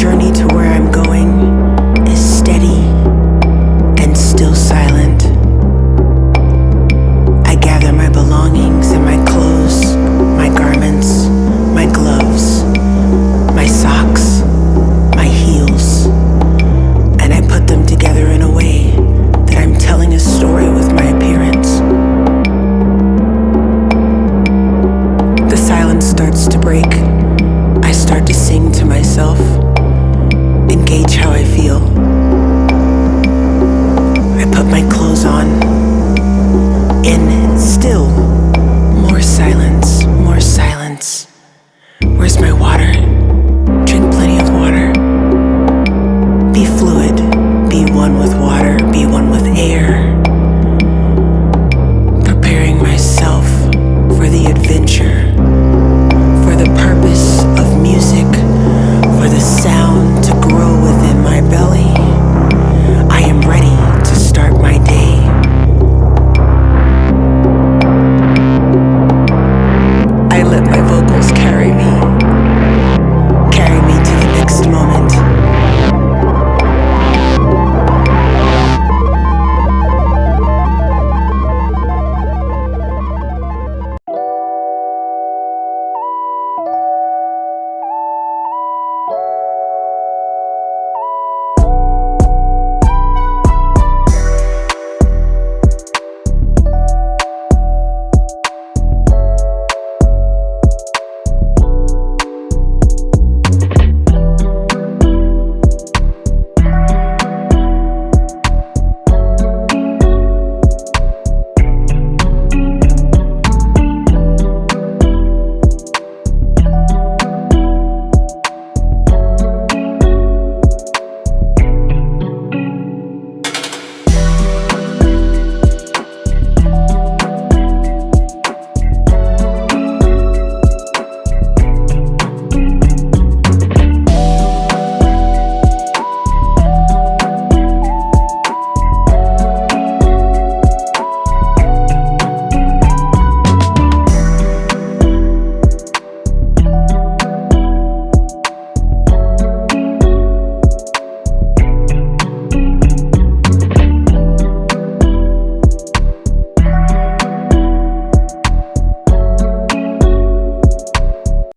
journey to where I'm going is steady and still silent. I gather my belongings and my clothes, my garments, my gloves, my socks, my heels, and I put them together in a way that I'm telling a story with my appearance. The silence starts to break. I start to sing to myself and gauge how I feel. I put my clothes on, and still more silence, more silence. Where's my water? Drink plenty of water. Be fluid, be one with water, be one with air.